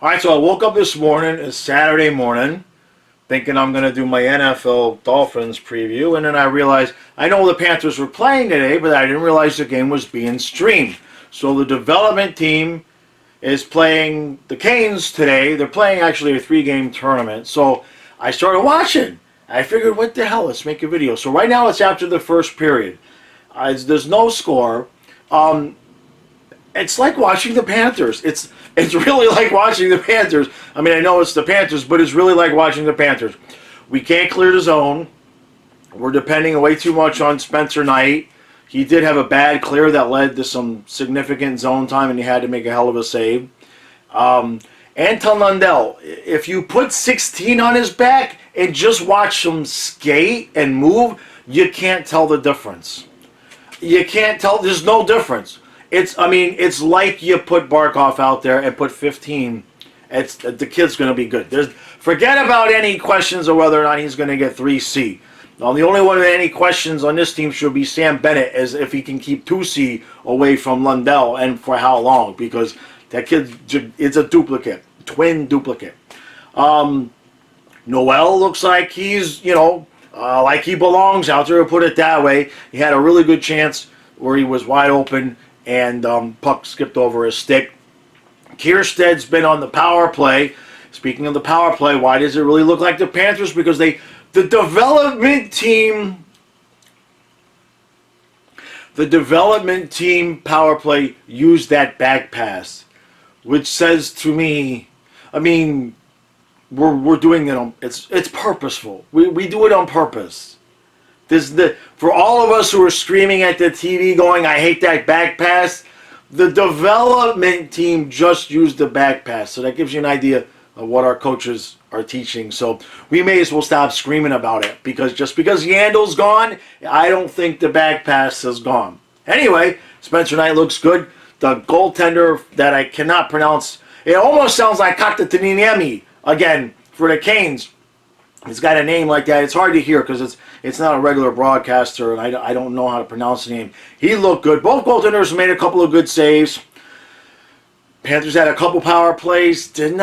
All right, so I woke up this morning, it's Saturday morning, thinking I'm going to do my NFL Dolphins preview, and then I realized I know the Panthers were playing today, but I didn't realize the game was being streamed. So the development team is playing the Canes today. They're playing actually a 3-game tournament. So I started watching. I figured, what the hell, let's make a video. So right now it's after the first period. There's no score. Um, it's like watching the Panthers. It's really like watching the Panthers. I mean, I know it's the Panthers, but it's really like watching the Panthers. We can't clear the zone. We're depending way too much on Spencer Knight. He did have a bad clear that led to some significant zone time, and he had to make a hell of a save. Anton Lundell, if you put 16 on his back and just watch him skate and move, you can't tell the difference. You can't tell. There's no difference. It's like you put Barkov out there and put 15. The kid's going to be good. Forget about any questions of whether or not he's going to get 3C. Now, the only one with any questions on this team should be Sam Bennett, as if he can keep 2C away from Lundell, and for how long, because that kid is a duplicate, twin duplicate. Noel looks like he's, like he belongs out there, to put it that way. He had a really good chance where he was wide open, and puck skipped over his stick. Kierstead's been on the power play. Speaking of the power play, why does it really look like the Panthers? Because the development team power play used that back pass, which says to me, we're doing it it's purposeful. We do it on purpose. For all of us who are screaming at the TV going, I hate that back pass, the development team just used the back pass. So that gives you an idea of what our coaches are teaching. So we may as well stop screaming about it, because just because Yandel's gone, I don't think the back pass is gone. Anyway, Spencer Knight looks good. The goaltender that I cannot pronounce, it almost sounds like Kaktatiniemi again for the Canes. He's got a name like that. It's hard to hear because it's not a regular broadcaster, and I don't know how to pronounce the name. He looked good. Both goaltenders made a couple of good saves. Panthers had a couple power plays. You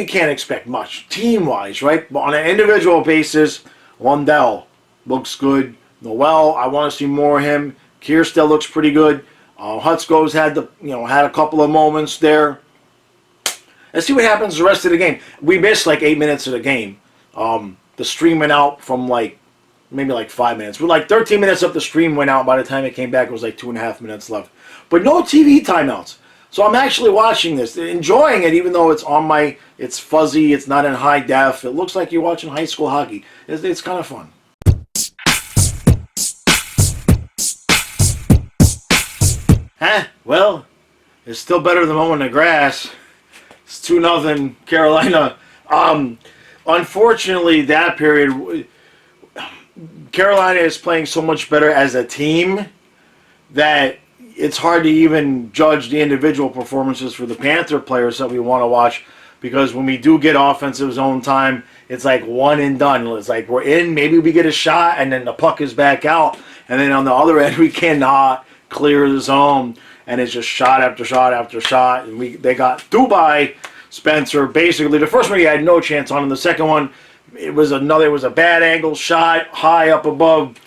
can't expect much team-wise, right? But on an individual basis, Lundell looks good. Noel, I want to see more of him. Kierstead looks pretty good. Hutsko's had a couple of moments there. Let's see what happens the rest of the game. We missed like 8 minutes of the game. The stream went out from maybe 5 minutes. We're like 13 minutes up the stream went out. By the time it came back, it was like 2.5 minutes left. But no TV timeouts. So I'm actually watching this, enjoying it, even though it's fuzzy, it's not in high def. It looks like you're watching high school hockey. It's kind of fun. Well, it's still better than mowing the grass. It's 2-0 Carolina. Unfortunately, that period, Carolina is playing so much better as a team that it's hard to even judge the individual performances for the Panther players that we want to watch, because when we do get offensive zone time, it's like one and done. It's like we're in, maybe we get a shot, and then the puck is back out, and then on the other end, we cannot clear the zone, and it's just shot after shot after shot, and they got through by Spencer. Basically, the first one he had no chance on, and the second one, it was a bad angle shot high up above.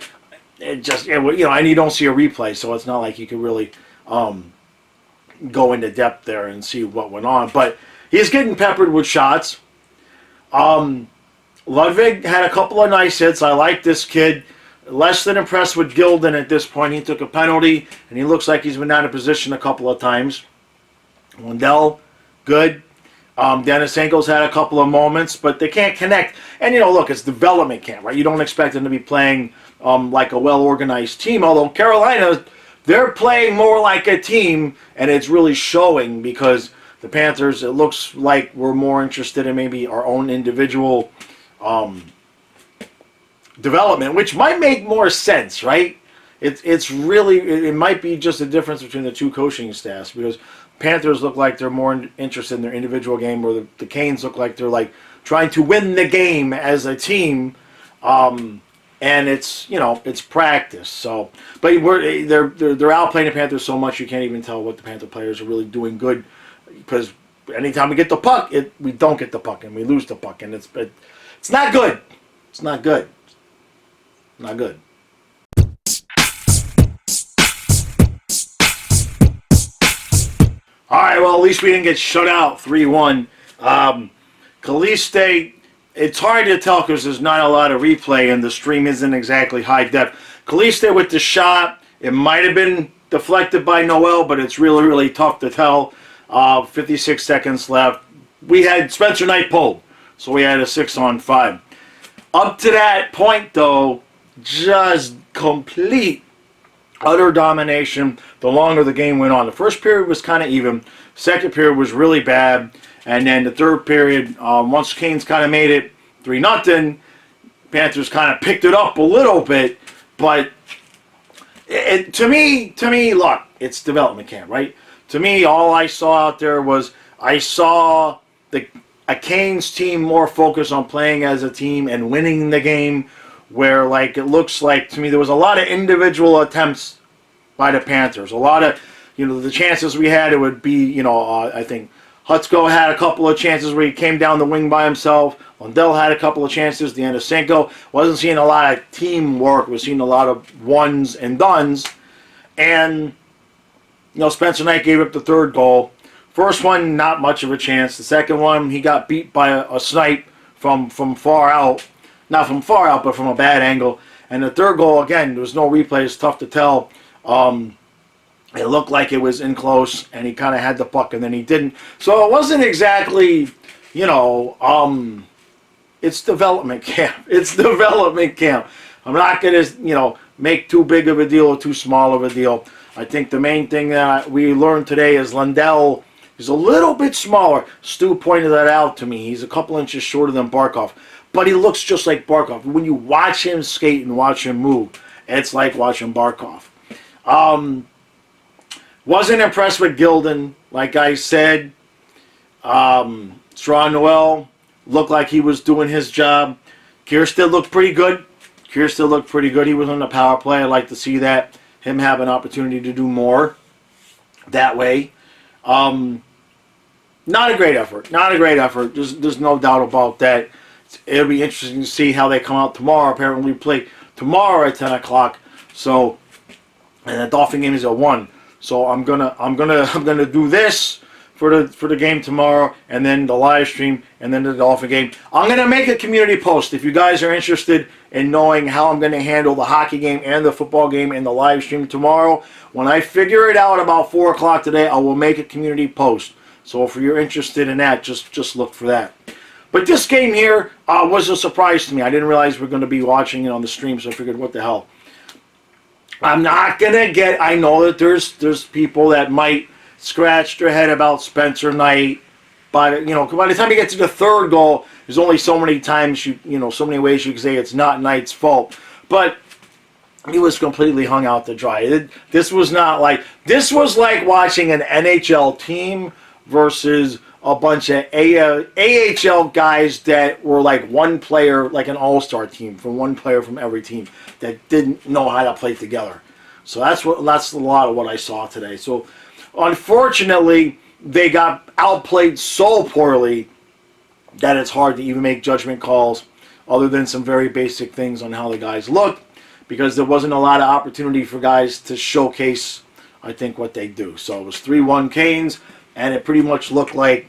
And you don't see a replay, so it's not like you could really go into depth there and see what went on. But he's getting peppered with shots. Ludwig had a couple of nice hits. I like this kid. Less than impressed with Gilden at this point. He took a penalty, and he looks like he's been out of position a couple of times. Lundell, good. Denisenko's had a couple of moments, but they can't connect. And, look, it's development camp, right? You don't expect them to be playing like a well-organized team, although Carolina, they're playing more like a team, and it's really showing, because the Panthers, it looks like we're more interested in maybe our own individual development, which might make more sense, right? It might be just a difference between the two coaching staffs, because Panthers look like they're more interested in their individual game, where the Canes look like they're like trying to win the game as a team. And it's practice. So, but they're outplaying the Panthers so much you can't even tell what the Panther players are really doing good, because anytime we get the puck, we don't get the puck and we lose the puck, and it's not good. It's not good. Not good. All right, well, at least we didn't get shut out 3-1. Caliste, it's hard to tell because there's not a lot of replay and the stream isn't exactly high def. Caliste with the shot, it might have been deflected by Noel, but it's really, really tough to tell. 56 seconds left. We had Spencer Knight pulled, so we had a 6-on-5. Up to that point, though, just complete utter domination the longer the game went on. The first period was kind of even. Second period was really bad. And then the third period, once Canes kind of made it 3-0, Panthers kind of picked it up a little bit. But to me, look, it's development camp, right? To me, all I saw out there was I saw a Canes team more focused on playing as a team and winning the game, where like it looks like to me there was a lot of individual attempts by the Panthers. A lot of, the chances we had, it would be, I think Hutsko had a couple of chances where he came down the wing by himself. Lundell had a couple of chances. Deanisenko wasn't seeing a lot of teamwork. We're seeing a lot of ones and dones. And, Spencer Knight gave up the third goal. First one, not much of a chance. The second one, he got beat by a snipe from far out. Not from far out, but from a bad angle. And the third goal, again, there was no replay. It's tough to tell. It looked like it was in close, and he kind of had the puck, and then he didn't. So it wasn't exactly, it's development camp. It's development camp. I'm not going to, make too big of a deal or too small of a deal. I think the main thing that we learned today is Lundell is a little bit smaller. Stu pointed that out to me. He's a couple inches shorter than Barkov, but he looks just like Barkov. When you watch him skate and watch him move, it's like watching Barkov. Wasn't impressed with Gilden, like I said. Straw Noel looked like he was doing his job. Kiersted looked pretty good. He was on the power play. I'd like to see that. Him have an opportunity to do more that way. Not a great effort. There's no doubt about that. It'll be interesting to see how they come out tomorrow. Apparently we play tomorrow at 10 o'clock. So, and the Dolphin game is at 1. So I'm gonna do this for the game tomorrow, and then the live stream, and then the Dolphin game. I'm gonna make a community post if you guys are interested in knowing how I'm gonna handle the hockey game and the football game and the live stream tomorrow. When I figure it out about 4 o'clock today, I will make a community post. So if you're interested in that, just look for that. But this game here was a surprise to me. I didn't realize we were going to be watching it on the stream, so I figured, what the hell. I'm not going to get... I know that there's people that might scratch their head about Spencer Knight. But, by the time you get to the third goal, there's only so many times, so many ways you can say it's not Knight's fault. But he was completely hung out to dry. This was like watching an NHL team versus a bunch of AHL guys that were like one player, like an all-star team, from one player from every team that didn't know how to play together. So that's a lot of what I saw today. So unfortunately, they got outplayed so poorly that it's hard to even make judgment calls other than some very basic things on how the guys looked, because there wasn't a lot of opportunity for guys to showcase, I think, what they do. So it was 3-1 Canes, and it pretty much looked like,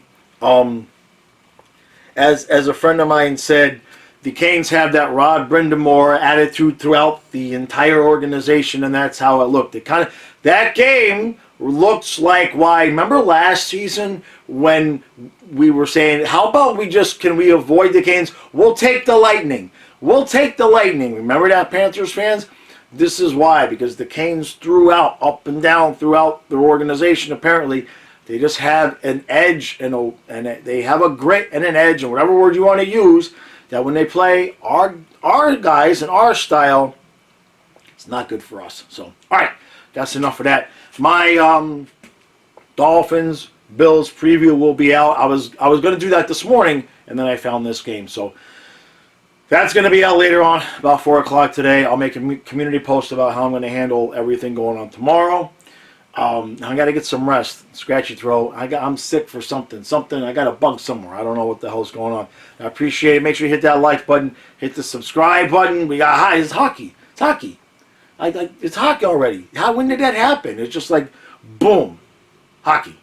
as a friend of mine said, the Canes have that Rod Brindamore attitude throughout the entire organization, and that's how it looked. That game looks like why. Remember last season when we were saying, how about can we avoid the Canes? We'll take the Lightning. Remember that, Panthers fans? This is why, because the Canes up and down throughout their organization, apparently, they just have an edge and they have a grit and an edge, and whatever word you want to use, that when they play our guys and our style, it's not good for us. So, all right, that's enough of that. My Dolphins Bills preview will be out. I was going to do that this morning, and then I found this game. So that's going to be out later on, about 4 o'clock today. I'll make a community post about how I'm going to handle everything going on tomorrow. I got to get some rest. Scratchy throat. I'm sick for something. I got a bug somewhere. I don't know what the hell's going on. I appreciate it. Make sure you hit that like button. Hit the subscribe button. We got hi. It's hockey. It's hockey. It's hockey already. When did that happen? It's just like boom, hockey.